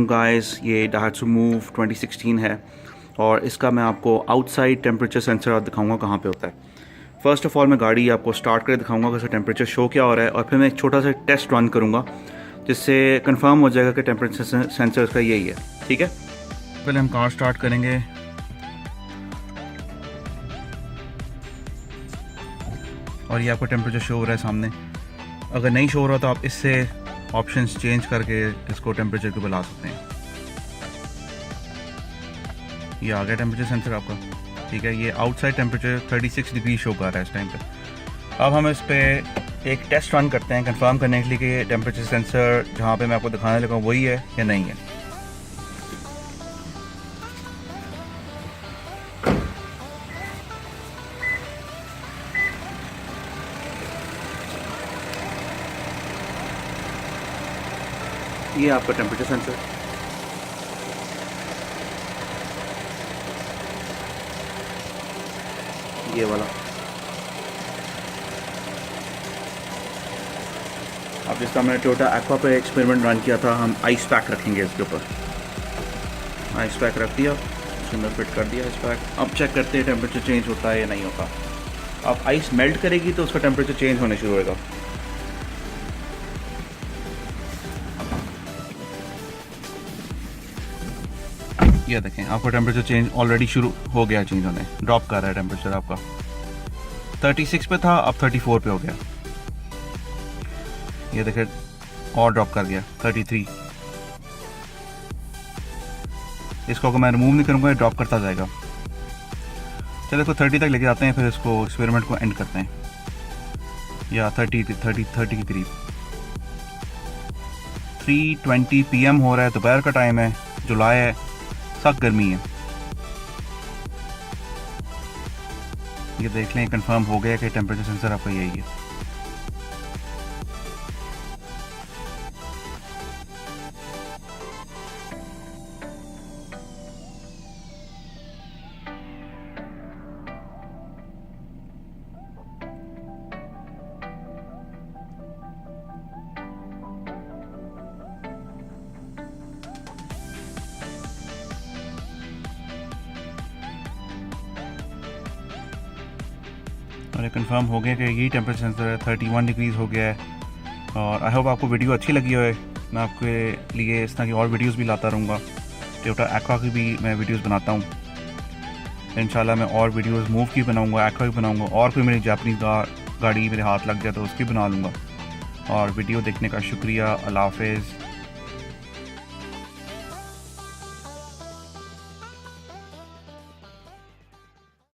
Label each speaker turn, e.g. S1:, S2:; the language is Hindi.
S1: गाइस, ये डायट्सू मूव 2016 है और इसका मैं आपको आउटसाइड टेम्परेचर सेंसर दिखाऊंगा कहाँ पे होता है। फ़र्स्ट ऑफ़ ऑल मैं गाड़ी आपको स्टार्ट करके दिखाऊंगा कि उसका टेम्परेचर शो क्या हो रहा है, और फिर मैं एक छोटा सा टेस्ट रन करूँगा जिससे कंफर्म हो जाएगा कि टेम्परेचर सेंसर इसका यही है। ठीक है, पहले हम कार स्टार्ट करेंगे। और ये आपको टेम्परेचर शो हो रहा है सामने। अगर नहीं शो हो रहा तो आप इससे ऑप्शंस चेंज करके इसको टेम्परेचर को बुला सकते हैं। ये आ गया टेम्परेचर सेंसर आपका। ठीक है, ये आउटसाइड टेम्परेचर 36 डिग्री शो कर रहा है इस टाइम पे। अब हम इस पर एक टेस्ट रन करते हैं कंफर्म करने के लिए कि टेम्परेचर सेंसर जहाँ पे मैं आपको दिखाने लगा वही है या नहीं है। ये आपका टेम्परेचर सेंसर, ये वाला। अब जिसका हमने टोयोटा एक्वा पे एक्सपेरिमेंट रन किया था, हम आइस पैक रखेंगे इसके ऊपर। आइस पैक रख दिया, उसके अंदर फिट कर दिया आइस पैक। अब चेक करते हैं टेम्परेचर चेंज होता है या नहीं होता। अब आइस मेल्ट करेगी तो उसका टेम्परेचर चेंज होने शुरू होगा। ये देखें, आपका टेम्परेचर चेंज ऑलरेडी शुरू हो गया, चेंज होने, ड्रॉप कर रहा है टेम्परेचर आपका। 36 पे था, अब 34 पे हो गया। ये देखें और ड्रॉप कर गया 33। इसको अगर मैं रिमूव नहीं करूँगा ड्रॉप करता जाएगा। चलो इसको 30 तक लेके आते हैं, फिर इसको एक्सपेरिमेंट को एंड करते हैं। या 30 के करीब 3:20 PM हो रहा है, दोपहर का टाइम है, जुलाई है, सख्त गर्मी है। ये देख लें, कंफर्म हो गया कि टेम्परेचर सेंसर आपका यही है। और ये कंफर्म हो गया कि यही टेम्परेचर सेंसर है। 31 डिग्रीज़ हो गया है। और आई होप आपको वीडियो अच्छी लगी है। मैं आपके लिए इस तरह की और वीडियोस भी लाता रहूँगा। टोयोटा एक्वा की भी मैं वीडियोस बनाता हूँ। इंशाल्लाह मैं और वीडियोस मूव की बनाऊँगा, एक्वा की बनाऊँगा, और कोई मेरी जापानीज़ गाड़ी मेरे हाथ लग जाए तो उसकी बना लूँगा। और वीडियो देखने का शुक्रिया। अल्लाह हाफ़िज़।